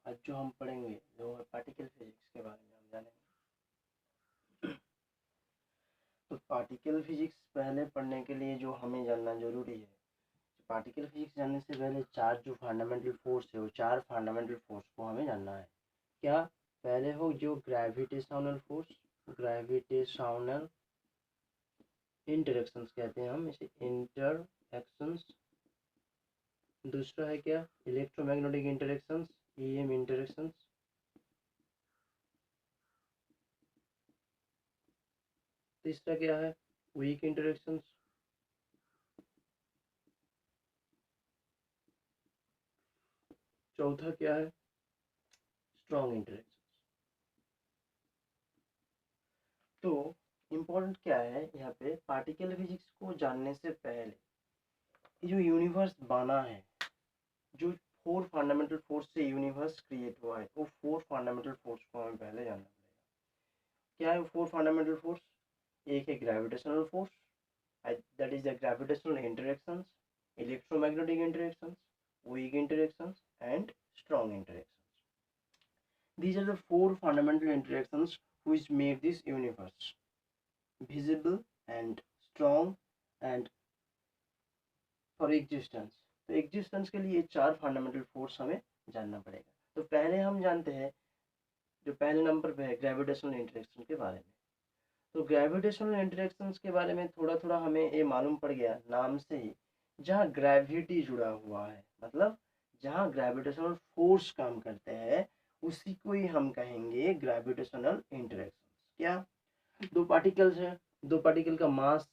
आज जो हम पढ़ेंगे वो है पार्टिकल फिजिक्स के बारे में हम जानेंगे। तो पार्टिकल फिजिक्स पहले पढ़ने के लिए जो हमें जानना जरूरी है, पार्टिकल फिजिक्स जानने से पहले चार जो फंडामेंटल फोर्स है वो चार फंडामेंटल फोर्स को हमें जानना है। क्या? पहले हो जो ग्रेविटेशनल फोर्स, ग्रेविटेशनल इंटरेक्शंस कहते हैं हम इसे, इंटरएक्शंस। दूसरा है क्या? Electromagnetic interactions, EM interactions. तीसरा क्या है? Weak interactions. चौथा क्या है? Strong interactions. तो इम्पोर्टेंट क्या है यहाँ पे, पार्टिकल फिजिक्स को जानने से पहले जो यूनिवर्स बना है, जो फोर फंडामेंटल फोर्स से यूनिवर्स क्रिएट हुआ है, वो फोर फंडामेंटल फोर्स को हमें पहले जानना पड़ेगा। क्या है वो फोर फंडामेंटल फोर्स? एक है gravitational force, that is the gravitational interactions, electromagnetic interactions, weak interactions and strong interactions. These are the four fundamental interactions which make this universe visible and strong and for existence. तो existence के लिए चार fundamental force हमें जानना पड़ेगा। तो पहले हम जानते हैं जो पहले नंबर पे है ग्रेविटेशनल इंटरेक्शन के बारे में। तो ग्रेविटेशनल इंटरेक्शंस के बारे में थोड़ा थोड़ा हमें ये मालूम पड़ गया नाम से ही, जहाँ ग्रेविटी जुड़ा हुआ है, मतलब जहाँ ग्रेविटेशनल फोर्स काम करते हैं उसी को ही हम कहेंगे ग्रेविटेशनल इंटरेक्शंस। क्या? दो पार्टिकल्स है, दो पार्टिकल का मास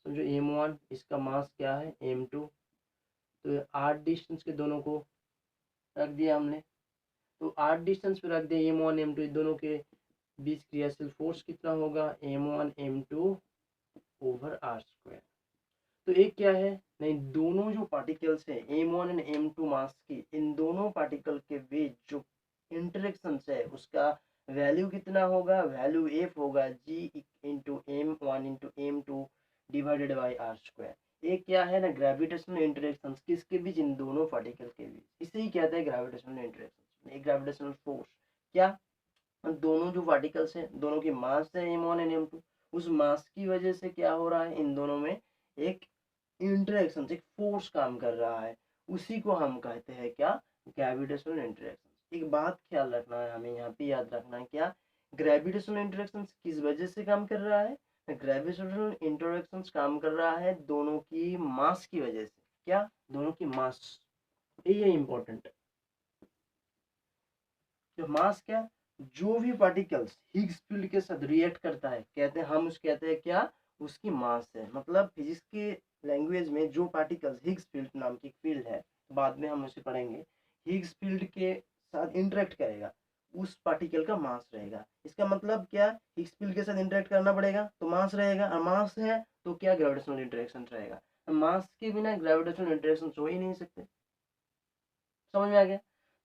समझो m1, इसका मास क्या है m2। तो r डिस्टेंस के दोनों को रख दिया हमने। तो r डिस्टेंस पे रख दिया m1 m2, दोनों के बीच क्रियाशील फोर्स कितना होगा? m1 m2 over r square. तो एक क्या है, नहीं, दोनों जो पार्टिकल्स है m1 एंड m2 मास की, इन दोनों पार्टिकल के बीच जो इंटरेक्शन है उसका वैल्यू कितना होगा? वैल्यू f होगा g into m1 into m2 divided by r square. एक क्या है ना, ग्रेविटेशनल इंटरेक्शन किसके बीच? इन दोनों पार्टिकल के बीच। इसे ही कहते हैं ग्रेविटेशनल इंटरेक्शन, एक ग्रेविटेशनल फोर्स। क्या? दोनों जो पार्टिकल्स हैं दोनों की मास है m1 एंड m2, उस मास की वजह से क्या हो रहा है, इन दोनों में एक इंटरेक्शन, एक फोर्स काम कर रहा है, उसी को हम कहते हैं क्या? Gravitational interaction. एक बात ख्याल रखना है हमें यहाँ पे, याद रखना है क्या? ग्रेविटेशनल इंटरेक्शन किस वजह से काम कर रहा है? ग्रेविटेशनल इंटरेक्शन काम कर रहा है दोनों की मास की वजह से। क्या? दोनों की मास, ये इंपॉर्टेंट है। जो मास क्या, जो भी पार्टिकल्स हिग्स फील्ड के साथ रिएक्ट करता है कहते हैं हम उसको कहते हैं क्या? उसकी मास है। मतलब फिजिक्स के लैंग्वेज में जो पार्टिकल्स हिग्स फील्ड नाम की फील्ड है, बाद में हम उसे पढ़ेंगे, हिग्स फील्ड के साथ इंटरेक्ट करेगा, उस पार्टिकल का मास रहेगा। इसका मतलब क्या? हिग्स फील्ड के साथ इंटरेक्ट करना पड़ेगा तो मास रहेगा, और मास है तो क्या? ग्रेविटेशनल इंटरेक्शन रहेगा। मास के बिना ग्रेविटेशनल इंटरेक्शन हो ही नहीं सकते। समझ में आ गया?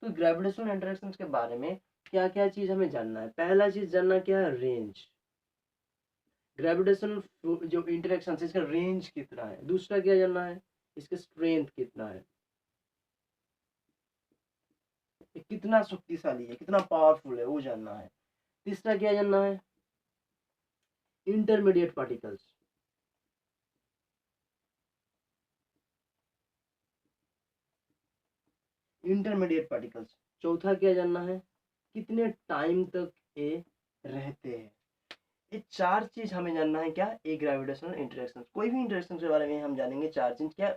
तो ग्रेविटेशनल इंटरेक्शंस के बारे में क्या क्या चीज हमें जानना है? पहला चीज जानना क्या है? रेंज। ग्रेविटेशनल जो इंटरेक्शन है इसका रेंज कितना है। दूसरा क्या जानना है? इसका स्ट्रेंथ कितना है, ये कितना शक्तिशाली है, कितना पावरफुल है, वो जानना है। तीसरा क्या जानना है? Intermediate particles, intermediate particles. चौथा क्या जानना है? कितने टाइम तक ये रहते हैं। ये चार चीज हमें जानना है। क्या? एक ग्रेविटेशनल इंटरेक्शन, कोई भी इंटरेक्शन के बारे में हम जानेंगे चार चीज। क्या?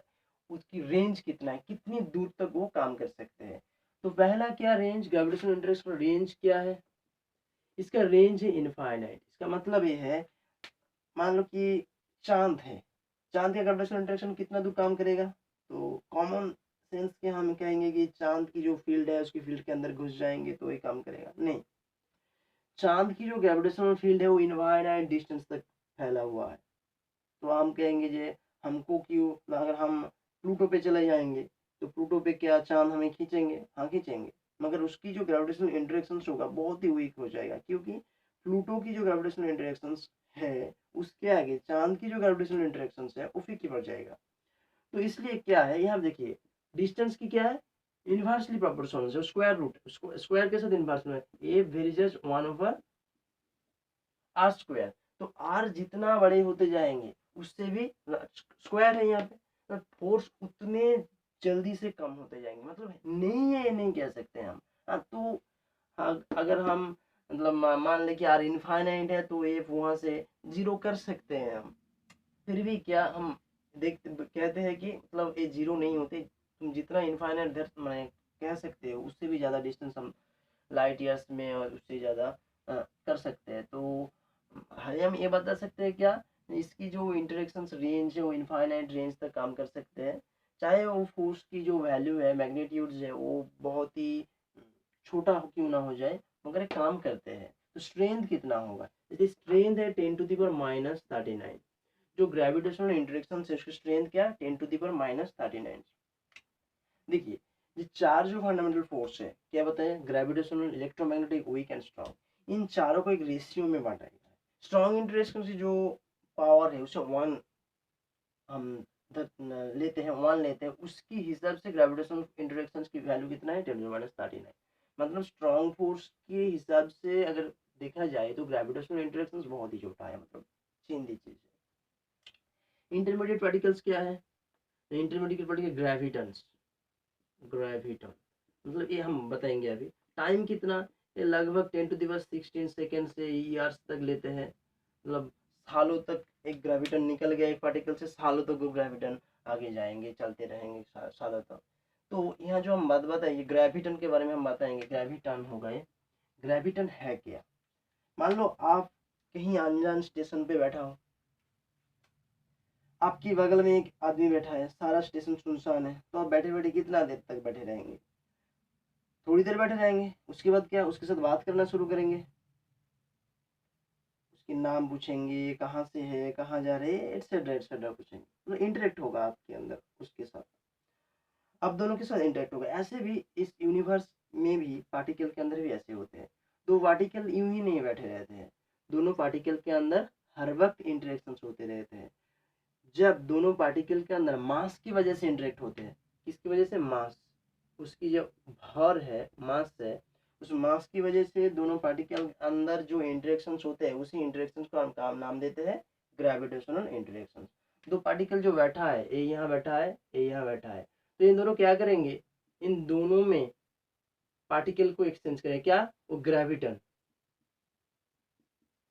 उसकी रेंज कितना है, कितनी दूर तक वो काम कर सकते हैं। तो पहला क्या? रेंज। ग्रेविटेशनल इंटरेक्शन रेंज क्या है? इसका रेंज है इनफाइनाइट। इसका मतलब ये है, मान लो कि चांद है, चांद का ग्रेविटेशनल इंटरेक्शन कितना दूर काम करेगा? तो कॉमन सेंस के हम कहेंगे कि चांद की जो फील्ड है उसकी फील्ड के अंदर घुस जाएंगे तो ये काम करेगा। नहीं, चांद की जो ग्रेविटेशनल फील्ड है वो इनफाइनाइट डिस्टेंस तक फैला हुआ है। तो हम कहेंगे जे हमको क्यों, अगर हम प्लूटो पे चले जाएंगे तो प्लूटो पे क्या चांद हमें खींचेंगे? हाँ खींचेंगे, मगर उसकी जो ग्रेविटेशनल इंटरेक्शन होगा बहुत ही वीक हो जाएगा, क्योंकि प्लूटो की जो ग्रेविटेशनल इंटरेक्शन है उसके आगे चांद की जो ग्रेविटेशनल इंटरेक्शन है वो फीकी पड़ जाएगा। तो इसलिए क्या है, यहाँ देखिए डिस्टेंस की क्या है, इनवर्सली प्रोपोर्शनल है, स्क्वायर रूट, स्क्वायर के साथ इनवर्स में ए वेरिजेस 1/r स्क्वायर। तो आर जितना बड़े होते जाएंगे उससे भी स्क्वायर है यहाँ पे, फोर्स उतने जल्दी से कम होते जाएंगे, मतलब नहीं है ये नहीं कह सकते हम। हाँ तो अगर हम मतलब मान ले कि आर इनफाइनाइट है तो ए वहां से जीरो कर सकते हैं हम, फिर भी क्या हम देखते कहते हैं कि मतलब ये जीरो नहीं होते, तुम जितना इनफाइनाइट दर मैं कह सकते हो उससे भी ज़्यादा डिस्टेंस हम लाइट ईयर्स में और उससे ज़्यादा कर सकते हैं। तो हम ये बता सकते हैं क्या, इसकी जो इंटरेक्शन रेंज है वो इनफाइनाइट रेंज तक काम कर सकते हैं, चाहे वो फोर्स की जो वैल्यू है मैग्नीट्यूड्स है वो बहुत ही छोटा क्यों ना हो जाए, मगर काम करते हैं। तो स्ट्रेंथ कितना होगा, यदि स्ट्रेंथ है 10⁻39, जो ग्रेविटेशनल इंटरेक्शन से उसकी स्ट्रेंथ क्या 10⁻39। देखिए ये चार जो फंडामेंटल फोर्स है क्या बताया, gravitational, electromagnetic, weak and strong, इन चारों को एक रेशियो में बांटा गया है। स्ट्रॉन्ग इंटरेक्शन से जो पावर है उसे 1 हम लेते हैं, 1 लेते हैं, उसकी हिसाब से ग्रेविटेशनल इंटरेक्शन की वैल्यू कितना है 10⁻39। मतलब स्ट्रॉन्ग फोर्स के हिसाब से अगर देखा जाए तो ग्रेविटेशनल इंटरेक्शन बहुत ही छोटा है, मतलब चींदी चीज है। इंटरमीडिएट पार्टिकल्स क्या है, इंटरमीडिएट पार्टिकल ग्रेविटन्स, ग्रेविटन मतलब ये हम बताएंगे अभी। टाइम कितना, ये लगभग 10⁻16 सेकेंड से ईयर्स तक लेते हैं, मतलब सालों तक एक ग्रेविटन निकल गया एक पार्टिकल से, सालों तक वो ग्रेविटन आगे जाएंगे, चलते रहेंगे सालों तक। तो यहाँ जो हम बात बताएंगे ग्रेविटन के बारे में हम बताएंगे, ग्रेविटन होगा ये। ग्रेविटन है क्या, मान लो आप कहीं अनजान स्टेशन पे बैठा हो, आपकी बगल में एक आदमी बैठा है, सारा स्टेशन सुनसान है, तो आप बैठे बैठे कितना देर तक बैठे रहेंगे, थोड़ी देर बैठे रहेंगे, उसके बाद क्या उसके साथ बात करना शुरू करेंगे, उसके नाम पूछेंगे, कहाँ से है, कहाँ जा रहे हैं, एटसेट्रा एटसेट्रा पूछेंगे, मतलब इंटरेक्ट होगा आपके अंदर उसके साथ, आप दोनों के साथ इंटरेक्ट होगा। ऐसे भी इस यूनिवर्स में भी पार्टिकल के अंदर भी ऐसे होते हैं, दो पार्टिकल यूं ही नहीं बैठे रहते हैं, दोनों पार्टिकल के अंदर हर वक्त इंटरेक्शन होते रहते हैं। जब दोनों पार्टिकल के अंदर मास की वजह से इंटरेक्ट होते हैं, किसकी वजह से, मास, उसकी जो भर है मास है, उस मास की वजह से दोनों पार्टिकल के अंदर जो इंटरेक्शंस होते हैं उसी इंटरेक्शंस को हम नाम देते हैं ग्रेविटेशनल इंटरेक्शंस। दो पार्टिकल जो बैठा है, ए यहाँ बैठा है, ए यहाँ बैठा है, तो इन दोनों क्या करेंगे, इन दोनों में पार्टिकल को एक्सचेंज करें, क्या, वो ग्रेविटन,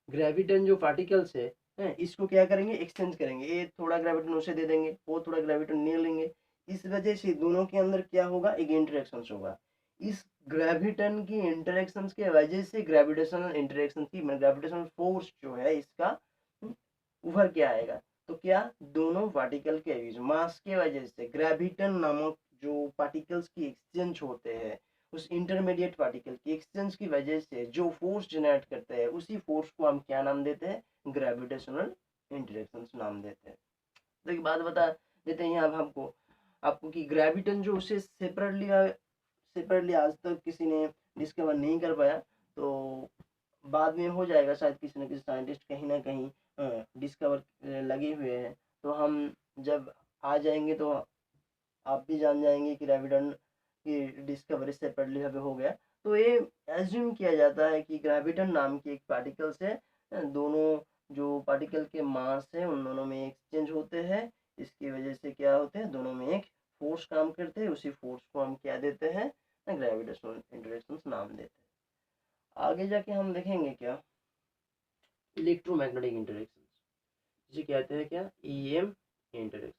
ग्रेविटन जो पार्टिकल्स है इसको क्या करेंगे, एक्सचेंज करेंगे, ये थोड़ा ग्रेविटन उसे दे देंगे, वो थोड़ा ग्रेविटन ले लेंगे, इस वजह से दोनों के अंदर क्या होगा, एक इंटरेक्शन होगा। इस ग्रेविटन की इंटरेक्शन के वजह से ग्रेविटेशनल इंटरेक्शन की ग्रेविटेशनल फोर्स जो है इसका उभर के आएगा। तो क्या, दोनों पार्टिकल के बीच मास के वजह से ग्रेविटन नामक जो पार्टिकल्स की एक्सचेंज होते हैं, उस इंटरमीडिएट पार्टिकल की एक्सचेंज की वजह से जो फोर्स जनरेट करते हैं उसी फोर्स को हम क्या नाम देते हैं, ग्रेविटेशनल इंटरेक्शंस नाम देते हैं। तो एक बात बता देते हैं अब हमको आपको कि ग्रेविटन जो उसे सेपरेटली आज तक किसी ने डिस्कवर नहीं कर पाया, तो बाद में हो जाएगा शायद, किसी न किसी साइंटिस्ट कहीं ना कहीं डिस्कवर लगे हुए हैं, तो हम जब आ जाएंगे तो आप भी जान जाएंगे कि ग्रेविटन की डिस्कवरी सेपरेटली हमें हो गया। तो ये एज्यूम किया जाता है कि ग्रेविटन नाम की एक पार्टिकल से दोनों जो पार्टिकल के मास है उन दोनों में एक्सचेंज होते हैं, इसकी वजह से क्या होते हैं, दोनों में एक फोर्स काम करते हैं, उसी फोर्स को हम क्या देते हैं, ग्रेविटेशनल इंटरेक्शंस नाम देते हैं। आगे जाके हम देखेंगे क्या, इलेक्ट्रोमैग्नेटिक इंटरेक्शंस, जिसे कहते हैं क्या, ईएम इंटरेक्शंस।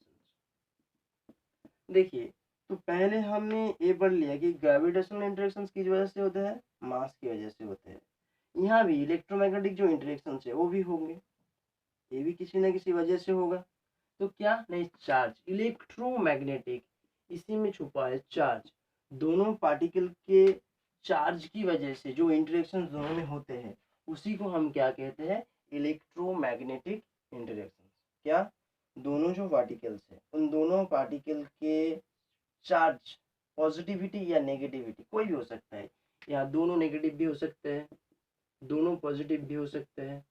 देखिए तो पहले हमने ये पढ़ लिया कि ग्रेविटेशनल इंटरेक्शंस किस वजह से होते हैं, मास की वजह से होते हैं। यहाँ भी इलेक्ट्रोमैग्नेटिक जो इंटरेक्शंस है वो भी होंगे, ये भी किसी न किसी वजह से होगा। तो क्या नहीं, चार्ज, इलेक्ट्रोमैग्नेटिक, इसी में छुपा है चार्ज, दोनों पार्टिकल के चार्ज की वजह से जो इंटरेक्शन दोनों में होते हैं उसी को हम क्या कहते हैं, इलेक्ट्रोमैग्नेटिक इंटरेक्शन। क्या, दोनों जो पार्टिकल्स है उन दोनों पार्टिकल के चार्ज, पॉजिटिविटी या नेगेटिविटी कोई भी हो सकता है, या दोनों नेगेटिव भी हो सकते हैं, दोनों पॉजिटिव भी हो सकते हैं,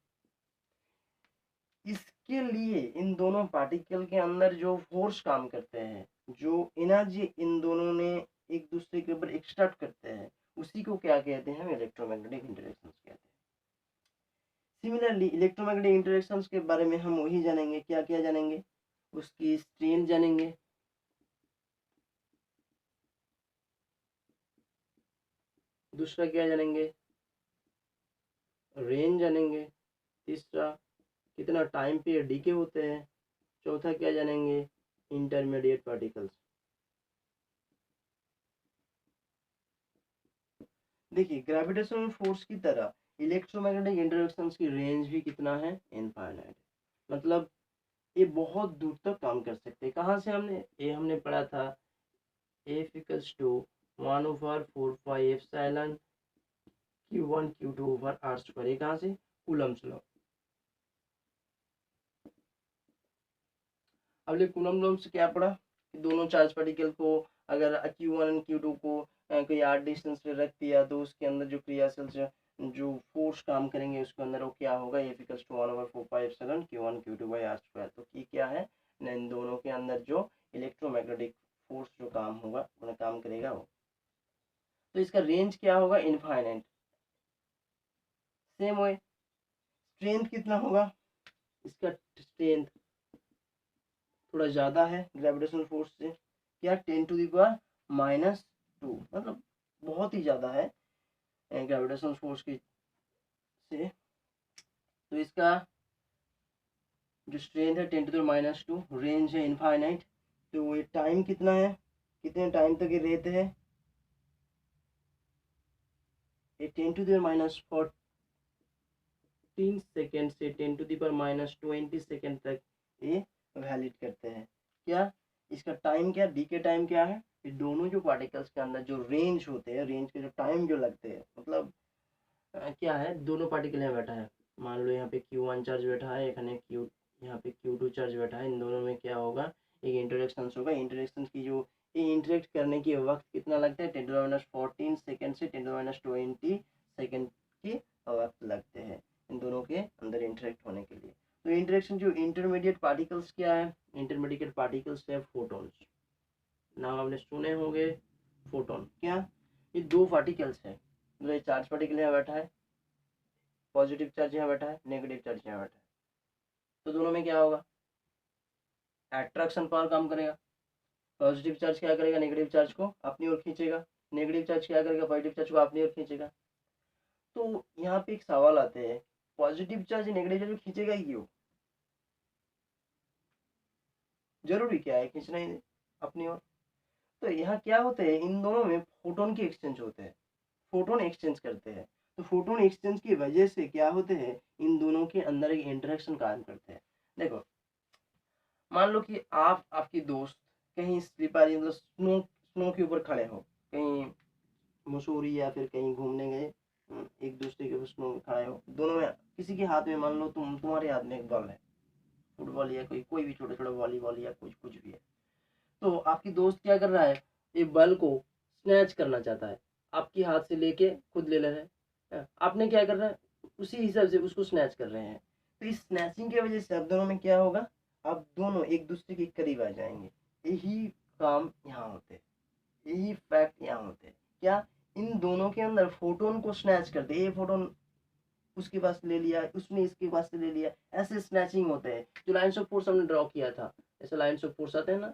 इसके लिए इन दोनों पार्टिकल के अंदर जो फोर्स काम करते हैं, जो एनर्जी इन दोनों ने एक दूसरे के ऊपर एक्सट्रैक्ट करते हैं, उसी को क्या कहते हैं, हम इलेक्ट्रोमैग्नेटिक इंटरेक्शंस कहते हैं। सिमिलरली इलेक्ट्रोमैग्नेटिक इंटरेक्शंस के बारे में हम वही जानेंगे, क्या क्या जानेंगे, उसकी स्ट्रेंथ जानेंगे, दूसरा क्या जानेंगे, रेंज जानेंगे, तीसरा कितना टाइम पे डीके होते हैं, चौथा क्या जानेंगे, इंटरमीडिएट पार्टिकल्स। देखिए ग्रेविटेशनल फोर्स की तरह इलेक्ट्रोमैग्नेटिक इंटरेक्शंस की रेंज भी कितना है, इनफाइनाइट। मतलब ये बहुत दूर तक काम कर सकते हैं। कहाँ से हमने पढ़ा था, F equals to 1/4 epsilon Q1 Q2 over R square. ये कहाँ से, कूलम्ब्स लॉ। अब ले कूलम्ब लॉ से क्या पढ़ा कि दोनों चार्ज पार्टिकल को अगर Q1 और Q2 को कोई r डिस्टेंस पे रख दिया तो उसके अंदर जो क्रियाशील जो फोर्स काम करेंगे उसके अंदर वो क्या होगा, F equals to 1/4 epsilon Q1 Q2 by R square. तो की क्या है, इन दोनों के अंदर जो इलेक्ट्रोमैग्नेटिक फोर्स जो काम होगा, उन्हें काम करेगा वो। तो इसका रेंज क्या होगा, इनफाइनाइट। सेम वे स्ट्रेंथ कितना होगा, इसका स्ट्रेंथ थोड़ा ज़्यादा है ग्रेविटेशनल फोर्स से, क्या 10⁻⁻², मतलब बहुत ही ज़्यादा है ग्रेविटेशनल फोर्स की से। तो इसका जो स्ट्रेंथ है 10⁻², रेंज है इनफाइनाइट। तो ये टाइम कितना है, कितने टाइम तक ये रहते हैं, ये 10⁻14 सेकेंड से 10⁻20 सेकेंड तक ये वैलिड करते हैं। क्या इसका टाइम, क्या डी के टाइम क्या है, ये दोनों जो पार्टिकल्स के अंदर जो रेंज होते हैं, रेंज के जो टाइम जो लगते हैं, मतलब क्या है, दोनों पार्टिकल यहाँ बैठा है, मान लो यहाँ पे Q1 चार्ज बैठा है, यहाँ पे Q2 चार्ज बैठा है, इन दोनों में क्या होगा, एक इंटरेक्शन होगा। इंटरेक्शन की जो ये इंटरेक्ट करने की वक्त कितना लगता है, 10⁻14 सेकेंड से 10⁻20 सेकेंड के वक्त लगते हैं इन दोनों के अंदर इंटरेक्ट होने के लिए। तो इंटरेक्शन जो इंटरमीडिएट पार्टिकल्स क्या है, इंटरमीडिएट पार्टिकल्स है फोटॉन्स। नाम आपने सुने होंगे, फोटोन। क्या, ये दो पार्टिकल्स है, मतलब चार्ज पार्टिकल यहाँ बैठा है, पॉजिटिव चार्ज यहाँ बैठा है, नेगेटिव चार्ज यहाँ बैठा है। तो दोनों में क्या होगा, अट्रैक्शन पावर काम करेगा। पॉजिटिव चार्ज क्या करेगा, नेगेटिव चार्ज को अपनी ओर खींचेगा, नेगेटिव चार्ज क्या करेगा, पॉजिटिव चार्ज को अपनी ओर खींचेगा। तो यहाँ पे एक सवाल आते हैं, पॉजिटिव चार्ज नेगेटिव चार्ज को खींचेगा ही क्यों, जरूरी क्या है खींचना ही अपनी ओर। तो यहाँ क्या होते हैं, इन दोनों में फोटोन के एक्सचेंज होते हैं, फोटोन एक्सचेंज करते हैं। तो फोटोन एक्सचेंज की वजह से क्या होते हैं, इन दोनों के अंदर एक इंटरेक्शन काम करते हैं। देखो मान लो कि आप आपकी दोस्त कहीं स्लीपर, मतलब स्नो स्नो के ऊपर खड़े हो, कहीं मसूरी या फिर कहीं घूमने गए, एक दूसरे के ऊपर स्नो में खड़े हो, दोनों में किसी के हाथ में, मान लो तुम्हारे हाथ में एक बॉल है, फुटबॉल या कोई भी छोटा छोटा वॉलीबॉल या कुछ कुछ भी है। तो आपकी दोस्त क्या कर रहा है, ये बल को स्नैच करना चाहता है, आपके हाथ से लेके खुद ले रहा है, आपने क्या कर रहा है, उसी हिसाब से उसको स्नैच कर रहे हैं। तो इस स्नैचिंग की वजह से आप दोनों में क्या होगा, आप दोनों एक दूसरे के करीब आ जाएंगे। यही काम यहाँ होते हैं, यही फैक्ट यहाँ होते हैं। क्या, इन दोनों के अंदर फोटोन को स्नैच करते, ये फोटोन उसके पास ले लिया, उसने इसके पास से ले लिया, ऐसे स्नैचिंग होते हैं। जो लाइन्स ऑफ फोर्स हमने ड्रॉ किया था, ऐसे लाइन्स ऑफ फोर्स आते हैं ना,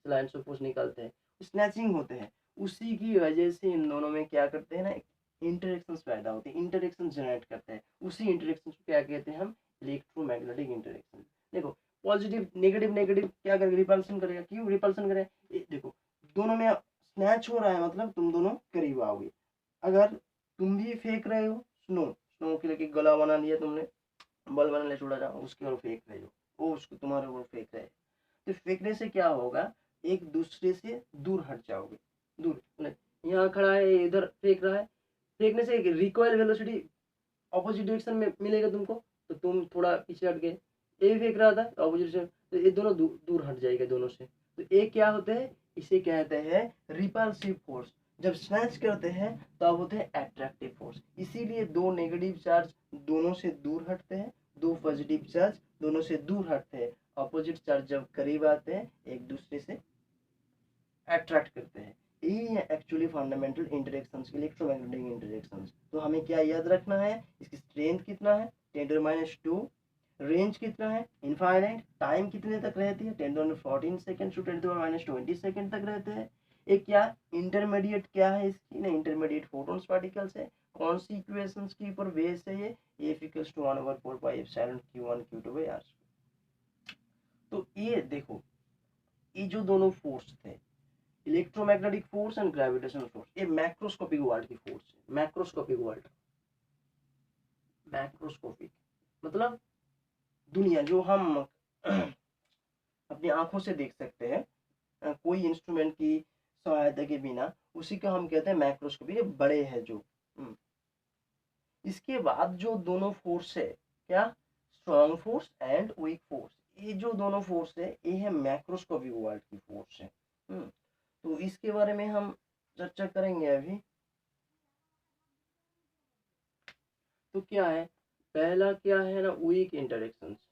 लाइन्स ऑफ फोर्स निकलते हैं, स्नैचिंग होते हैं। उसी की वजह से इन दोनों में क्या करते हैं ना, इंटरेक्शन पैदा होते हैं, इंटरेक्शन जनरेट करते हैं। उसी इंटरेक्शन को क्या कहते हैं हम, इलेक्ट्रोमैग्नेटिक इंटरेक्शन। देखो पॉजिटिव नेगेटिव, नेगेटिव क्या करेगा, रिपल्सन करेगा। क्यों रिपल्सन करेगा, देखो दोनों में स्नैच हो रहा है, मतलब तुम दोनों करीब आओगे। अगर तुम भी फेंक रहे हो स्नो, स्नो के लेके गला बना लिया तुमने, बल बना लिया छोटा सा, उसके और फेंक रहे हो, वो उसको तुम्हारे ऊपर फेंक रहे हैं। तो फेंकने से क्या होगा, एक दूसरे से दूर हट जाओगे, दूर मतलब यहाँ खड़ा है, इधर फेंक रहा है, फेंकने से एक रिकॉइल वेलोसिटी ऑपोजिट डायरेक्शन में मिलेगा तुमको, तो तुम थोड़ा पीछे हट गए। ये फेंक रहा था ऑपोजिट से, तो ये दोनों दूर हट जाएगा दोनों से। तो ये क्या होते हैं, इसे कहते हैं रिपल्सिव फोर्स। जब स्नैच करते हैं तब होते हैं अट्रैक्टिव फोर्स। इसीलिए दो नेगेटिव चार्ज दोनों से दूर हटते हैं, दो पॉजिटिव चार्ज दोनों से दूर हटते हैं। अपोजिट चार्ज जब करीब आते हैं एक दूसरे से अट्रैक्ट करते हैं। यही है actually fundamental interactions, electromagnetic interactions. तो हमें क्या याद रखना है, इसकी स्ट्रेंथ कितना है 10⁻², रेंज कितना है इनफाइनाइट, टाइम कितने तक रहती है 10⁻14 सेकेंड टू 10⁻20 सेकेंड तक रहते हैं। एक क्या इंटरमीडिएट क्या है इसकी ना, इंटरमीडिएट फोटॉन्स पार्टिकल्स है। कौन सी इक्वेशंस के ऊपर बेस है ये, F = 1/4πε Q1 Q2/r²। तो ये देखो, ये जो दोनों फोर्स थे, electromagnetic force and gravitational force, ये मैक्रोस्कोपिक वर्ल्ड की फोर्स है। मैक्रोस्कोपिक वर्ल्ड, मैक्रोस्कोपिक मतलब दुनिया जो हम अपनी आंखों से देख सकते हैं, कोई इंस्ट्रूमेंट की सहायता के बिना, उसी का हम कहते हैं मैक्रोस्कोपिक, ये बड़े है जो। इसके बाद जो दोनों फोर्स है क्या, strong force and weak force, ये जो दोनों फोर्स है ये है मैक्रोस्कोपिक वर्ल्ड की फोर्स है। तो इसके बारे में हम चर्चा करेंगे अभी। तो क्या है, पहला क्या है ना, weak interactions.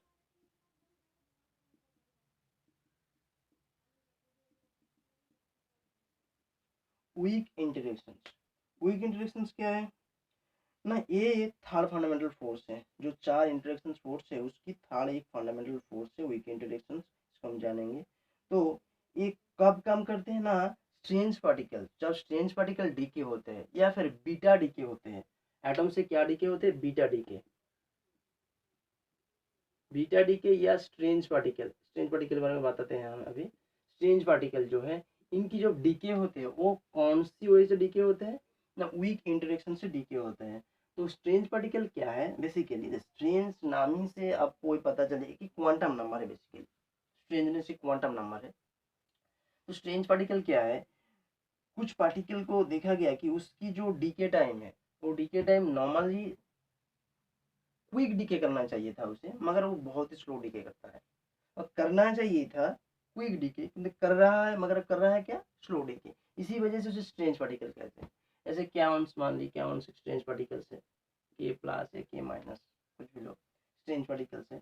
Weak interactions, weak interactions क्या है ना, ये थर्ड फंडामेंटल फोर्स है, जो चार इंटरेक्शन फोर्स है उसकी थर्ड एक फंडामेंटल फोर्स है वीक इंटरेक्शन, इसको हम जानेंगे। तो ये कब काम करते हैं ना, स्ट्रेंज पार्टिकल, जब स्ट्रेंज पार्टिकल डीके होते हैं या फिर बीटा डीके होते हैं। एटम से क्या डीके होते हैं, बीटा डीके, बीटा डीके या स्ट्रेंज पार्टिकल। स्ट्रेंज पार्टिकल के बारे में बताते हैं हम अभी। स्ट्रेंज पार्टिकल जो है, इनकी जो डीके होते हैं वो कौन सी वजह से डीके होते हैं ना, वीक इंटरेक्शन से डीके होते हैं। तो स्ट्रेंज पार्टिकल क्या है, बेसिकली स्ट्रेंज नाम ही से आपको पता चले कि क्वांटम नंबर है, बेसिकली स्ट्रेंजनेस एक क्वांटम नंबर है। तो स्ट्रेंज पार्टिकल क्या है, कुछ पार्टिकल को देखा गया कि उसकी जो डीके टाइम है, वो decay time normally quick decay करना चाहिए था उसे, मगर वो बहुत ही स्लो डीके करता है। और करना चाहिए था क्विक डीके, किंतु कर रहा है, मगर कर रहा है क्या, स्लो डीके। इसी वजह से उसे स्ट्रेंज पार्टिकल कहते हैं। जैसे क्याओन्स मान ली, क्याओन्स स्ट्रेंज पार्टिकल्स है, K+ है K-, कुछ भी लो, स्ट्रेंज पार्टिकल्स है।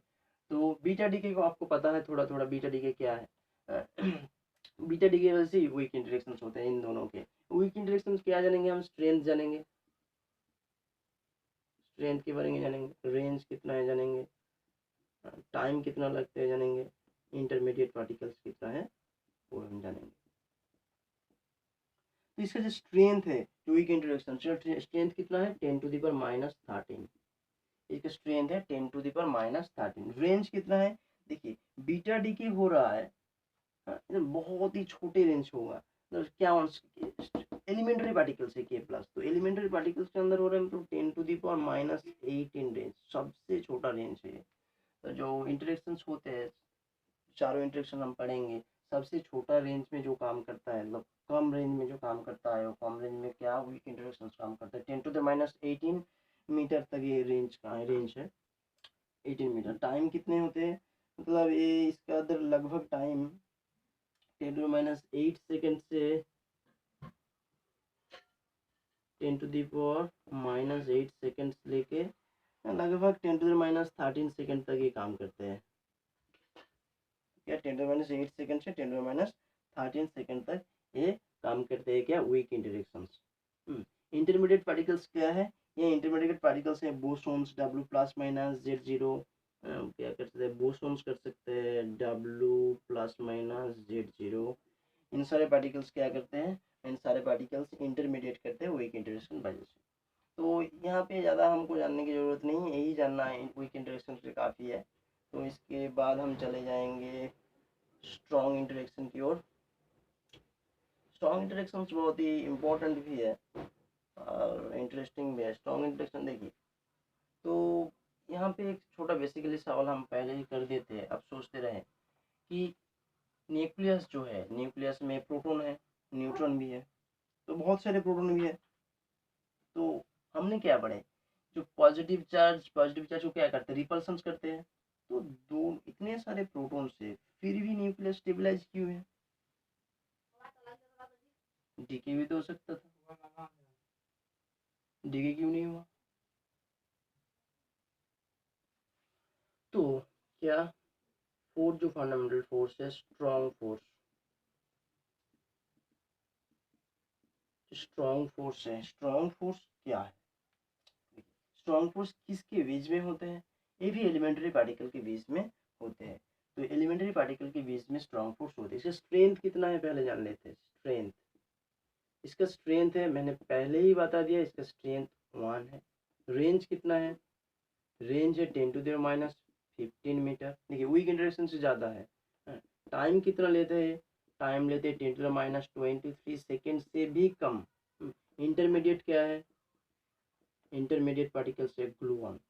तो बीटा डीके को आपको पता है थोड़ा थोड़ा, बीटा डीके क्या है। बीटा डीके वजह से वीक इंटरेक्शंस होते हैं इन दोनों के। वीक इंटरेक्शंस क्या जानेंगे हम, स्ट्रेंथ जानेंगे, स्ट्रेंथ के बारे में जानेंगे, रेंज कितना है जानेंगे, टाइम कितना लगता है जानेंगे, इंटरमीडिएट पार्टिकल्स कितना है वो हम जानेंगे। तो इसका जो स्ट्रेंथ है, जो वीक इंटरेक्शन स्ट्रेंथ कितना है 10⁻13, इसका स्ट्रेंथ है 10⁻13। रेंज कितना है, देखिए बीटा डीके हो रहा है, बहुत ही छोटे रेंज होगा, तो क्या एलिमेंट्री पार्टिकल्स है K+, तो एलिमेंट्री पार्टिकल्स के अंदर हो रहा है मतलब 10⁻18 रेंज, सबसे छोटा रेंज है। तो जो इंटरेक्शंस होते हैं, चारों इंटरेक्शन हम पढ़ेंगे, सबसे छोटा रेंज में जो काम करता है, मतलब कम रेंज में जो काम करता है, वो कम रेंज में क्या वीक इंटरेक्शन काम करता है। 10⁻18 मीटर तक ये रेंज का है, रेंज है 18 मीटर। टाइम कितने होते हैं, मतलब ये इसका अंदर लगभग टाइम 10⁻8 सेकेंड से 10⁻8 सेकेंड से लेके लगभग 10⁻13 सेकेंड तक ये काम करते हैं। क्या 10⁻8 सेकेंड से 10⁻13 सेकेंड तक ये काम करते हैं क्या, वीक इंटरेक्शंस। इंटरमीडिएट पार्टिकल्स क्या है, ये इंटरमीडिएट पार्टिकल्स है बोसॉन्स W+-Z0, क्या कर सकते हैं, बोसॉन्स कर सकते हैं W+-Z0। इन सारे पार्टिकल्स क्या करते हैं, इन सारे पार्टिकल्स इंटरमीडिएट करते हैं वीक इंटरेक्शन वजह से। तो यहाँ पे ज़्यादा हमको जानने की ज़रूरत नहीं है, यही जानना है वीक इंटरेक्शन से काफ़ी है। तो इसके बाद हम चले जाएंगे स्ट्रॉन्ग इंटरेक्शन की ओर। स्ट्रॉन्ग इंटरेक्शन बहुत ही इम्पोर्टेंट भी है और इंटरेस्टिंग भी है। स्ट्रॉन्ग इंटरेक्शन देखिए, तो यहाँ पे एक छोटा बेसिकली सवाल हम पहले ही कर देते हैं, अब सोचते रहे कि न्यूक्लियस जो है, न्यूक्लियस में प्रोटॉन है, न्यूट्रॉन भी है, तो बहुत सारे प्रोटॉन भी है। तो हमने क्या पढ़े, जो पॉजिटिव चार्ज को क्या करते हैं, रिपल्शन करते हैं। तो दो इतने सारे प्रोटॉन से फिर भी न्यूक्लियस स्टेबलाइज क्यों है, डीके भी तो हो सकता था, डीके क्यों नहीं हुआ। तो क्या फोर्थ जो फंडामेंटल फोर्स है, स्ट्रॉन्ग फोर्स, स्ट्रॉन्ग फोर्स है। स्ट्रॉन्ग फोर्स क्या है? स्ट्रॉन्ग फोर्स किसके बीच में होते हैं? ये भी एलिमेंट्री पार्टिकल के बीच में होते हैं। तो एलिमेंट्री पार्टिकल के बीच में स्ट्रॉन्ग फोर्स होती है। इसका स्ट्रेंथ कितना है पहले जान लेते हैं। स्ट्रेंथ, इसका स्ट्रेंथ है, मैंने पहले ही बता दिया, इसका स्ट्रेंथ 1 है। रेंज कितना है? रेंज है 10⁻15 मीटर। देखिए वीक इंटरेक्शन से ज़्यादा है। टाइम कितना लेते हैं? टाइम लेते हैं 10⁻23 सेकेंड से भी कम। इंटरमीडिएट क्या है? इंटरमीडिएट पार्टिकल्स है ग्लूऑन।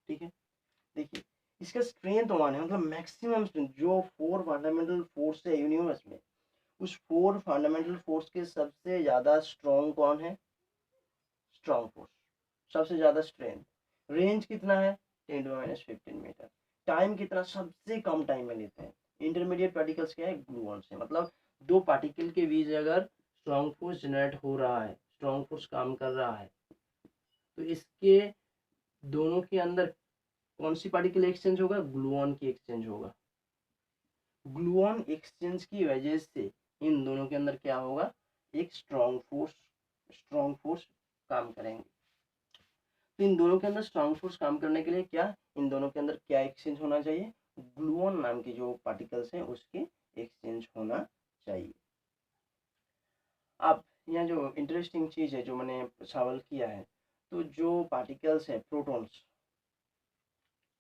ठीक है, देखिए इसका स्ट्रेंथ 1 है, मतलब मैक्सिमम स्ट्रेंथ। जो 4 फंडामेंटल फोर्स है यूनिवर्स में, उस 4 फंडामेंटल फोर्स के सबसे ज़्यादा स्ट्रॉन्ग कौन है? स्ट्रॉन्ग फोर्स, सबसे ज़्यादा स्ट्रेंथ। रेंज कितना है? 10⁻15 मीटर। टाइम कितना? सबसे कम टाइम में लेते हैं। इंटरमीडिएट पार्टिकल्स क्या है? ग्लूऑन से। मतलब दो पार्टिकल के बीच अगर स्ट्रॉन्ग फोर्स जनरेट हो रहा है, स्ट्रॉन्ग फोर्स काम कर रहा है, तो इसके दोनों के अंदर कौन सी पार्टिकल एक्सचेंज होगा? ग्लूऑन की एक्सचेंज होगा। ग्लूऑन एक्सचेंज की वजह से इन दोनों के अंदर क्या होगा? एक स्ट्रॉन्ग फोर्स काम करेंगे। तो इन दोनों के अंदर स्ट्रॉन्ग फोर्स काम करने के लिए क्या, इन दोनों के अंदर क्या एक्सचेंज होना चाहिए? ग्लूऑन नाम के जो पार्टिकल्स हैं उसके एक्सचेंज होना चाहिए। अब यहाँ जो इंटरेस्टिंग चीज है जो मैंने सवाल किया है, तो जो पार्टिकल्स है प्रोटॉन्स,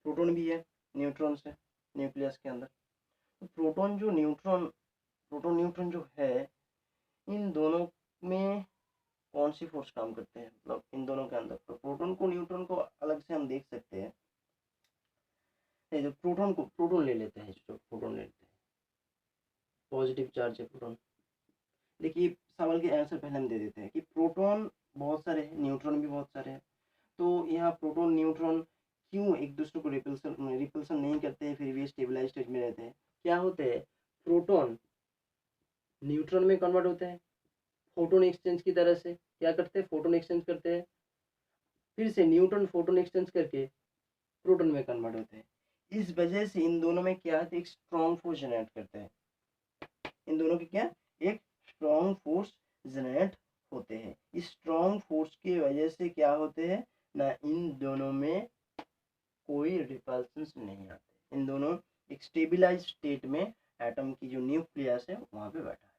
प्रोटॉन भी है, न्यूट्रॉन्स है न्यूक्लियस के अंदर। तो प्रोटॉन न्यूट्रॉन जो है, इन दोनों में कौन सी फोर्स काम करते हैं? मतलब इन दोनों के अंदर तो प्रोटॉन को न्यूट्रॉन को अलग से हम देख सकते हैं। जो प्रोटॉन ले लेते हैं, जो प्रोटॉन ले लेते हैं, पॉजिटिव चार्ज है प्रोटॉन। देखिए सवाल के आंसर पहले हम दे देते हैं कि प्रोटॉन बहुत सारे हैं, न्यूट्रॉन भी बहुत सारे हैं। तो यहाँ प्रोटॉन न्यूट्रॉन क्यों एक दूसरे को रिपल्सन नहीं करते हैं, फिर भी स्टेबलाइज स्टेट में रहते हैं? क्या होते हैं? प्रोटॉन न्यूट्रॉन में कन्वर्ट होते हैं, फोटोन एक्सचेंज की तरह से क्या करते हैं? फोटोन एक्सचेंज करते हैं, फिर से न्यूट्रॉन फोटोन एक्सचेंज करके प्रोटॉन में कन्वर्ट होते हैं। इस वजह से इन दोनों में क्या है? एक स्ट्रॉन्ग फोर्स जनरेट करते हैं। इन दोनों की क्या? एक स्ट्रॉन्ग फोर्स जनरेट होते हैं। इस स्ट्रॉन्ग फोर्स की वजह से क्या होते हैं ना, इन दोनों में कोई रिपल्शंस नहीं आते। इन दोनों एक स्टेबलाइज स्टेट में एटम की जो न्यूक्लियस है वहां पे बैठा है।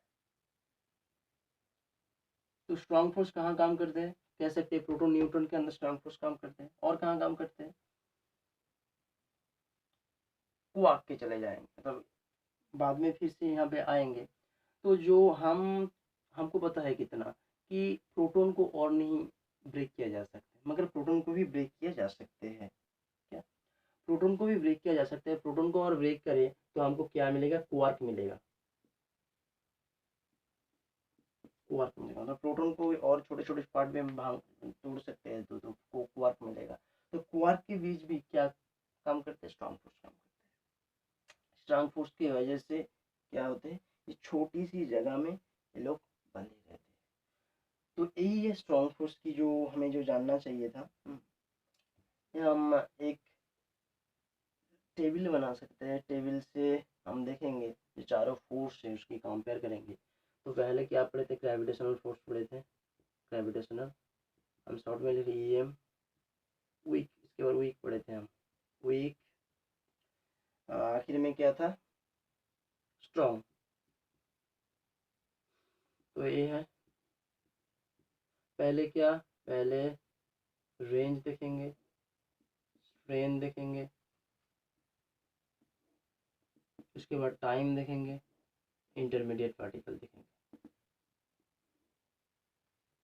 तो स्ट्रॉन्ग फोर्स कहाँ काम करते हैं? कह सकते हैं प्रोटॉन न्यूट्रॉन के अंदर स्ट्रॉन्ग फोर्स काम करते हैं। और कहाँ काम करते हैं? वो आगे चले जाएंगे, मतलब बाद में फिर से यहाँ पे आएंगे। तो जो हमको पता है कितना कि प्रोटॉन को और नहीं ब्रेक किया जा सकता, मगर प्रोटॉन को भी ब्रेक किया जा सकते हैं। क्या? प्रोटॉन को भी ब्रेक किया जा सकता है। प्रोटॉन को और ब्रेक करें तो हमको क्या मिलेगा? क्वार्क मिलेगा। क्वार्क मिलेगा, मतलब प्रोटॉन को और छोटे छोटे पार्ट में भाग तोड़ सकते हैं तो क्वार्क मिलेगा। तो क्वार्क के बीच भी क्या काम करते हैं? स्ट्रॉन्ग फोर्स काम करते हैं। स्ट्रॉन्ग फोर्स की वजह से क्या होते हैं? इस छोटी सी जगह में ये लोग बंधे रहते हैं। तो यही है स्ट्रॉन्ग फोर्स की जो हमें जो जानना चाहिए था। हम एक टेबल बना सकते हैं, टेबल से हम देखेंगे जो चारों फोर्स है उसकी कंपेयर करेंगे। तो पहले क्या पढ़े थे? ग्रेविटेशनल फोर्स पढ़े थे, ग्रेविटेशनल, हम शॉर्ट में लिखे EM। वीक, इसके बाद वीक पढ़े थे हम, वीक। आखिर में क्या था? स्ट्रॉन्ग। तो ये है, पहले क्या? पहले रेंज देखेंगे, स्ट्रेन देखेंगे, उसके बाद टाइम देखेंगे, इंटरमीडिएट पार्टिकल देखेंगे।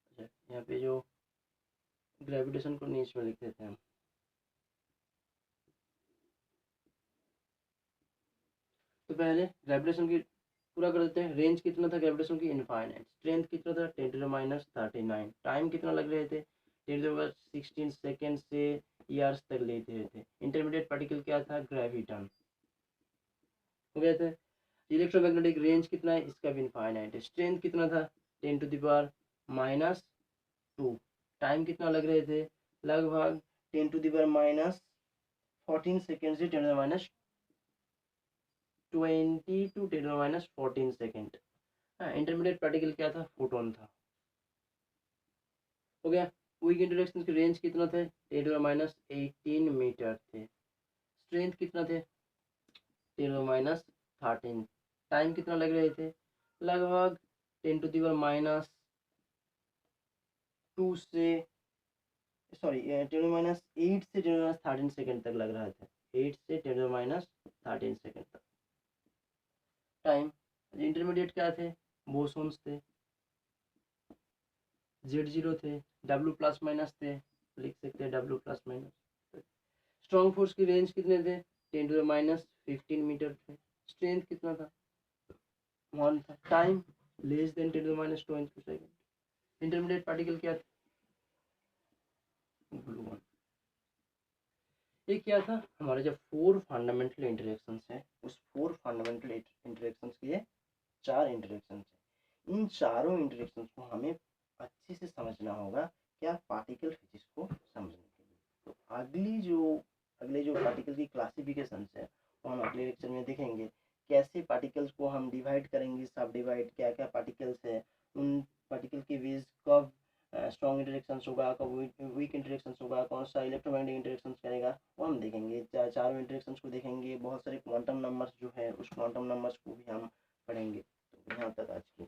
अच्छा, यहाँ पे जो ग्रेविटेशन को नीचे में लिख देते हैं हम। तो पहले ग्रेविटेशन की पूरा कर देते हैं। रेंज कितना था ग्रेविटेशन की? इनफाइनाइट। स्ट्रेंथ कितना था? 10⁻39। टाइम कितना लग रहे थे? 10⁻16 सेकेंड से ईयर्स तक लेते रहे थे। इंटरमीडिएट पार्टिकल क्या था? ग्रेविटन हो गए थे। इलेक्ट्रोमैग्नेटिक रेंज कितना है? इसका भी इनफाइनाइट है। स्ट्रेंथ कितना था? 10⁻²। टाइम कितना लग रहे थे? लगभग 10⁻14 सेकेंड से 10⁻20 टू 10⁻14 सेकेंड। हाँ, इंटरमीडिएट पार्टिकल क्या था? फोटोन था। हो गया। वीक इंटरेक्शन की रेंज कितना थे, 10⁻18 मीटर थे। स्ट्रेंथ कितना थे, 10⁻13। टाइम कितना लग रहे थे, लगभग 10⁻2 से सॉरी 10⁻8 से 10⁻13 सेकेंड तक लग रहा था। 8 से 10⁻13 सेकेंड तक टाइम। इंटरमीडिएट क्या थे, बोसोन्स थे, Z0 थे, W प्लस माइनस थे, लिख सकते हैं W plus minus. Strong force की रेंज कितने थे, 10⁻15 मीटर थे। स्ट्रेंथ कितना था, 1 था। Time less than 10⁻22 second. Intermediate particle क्या था, ग्लूऑन। ये क्या था, हमारे जो 4 फंडामेंटल इंटरेक्शंस है, उस 4 फंडामेंटल इंटरेक्शंस के 4 इंटरेक्शंस है। इन चारों इंटरेक्शंस को हमें अच्छे से समझना होगा क्या, पार्टिकल फिजिक्स को समझने के लिए। तो अगले जो पार्टिकल की क्लासिफिकेशन है वो हम अगले लेक्चर में देखेंगे। कैसे पार्टिकल्स को हम डिवाइड करेंगे, सब डिवाइड क्या क्या पार्टिकल्स है, उन पार्टिकल के बीच कब स्ट्रॉन्ग इंटरेक्शंस होगा, कब वीक इंटरेक्शंस होगा, कौन सा इलेक्ट्रोमैग्नेटिक इंटरेक्शंस करेगा, वो हम देखेंगे। चारों इंटरेक्शंस को देखेंगे। बहुत सारे क्वांटम नंबर्स जो है, उस क्वांटम नंबर्स को भी हम पढ़ेंगे। तो यहाँ तक आज की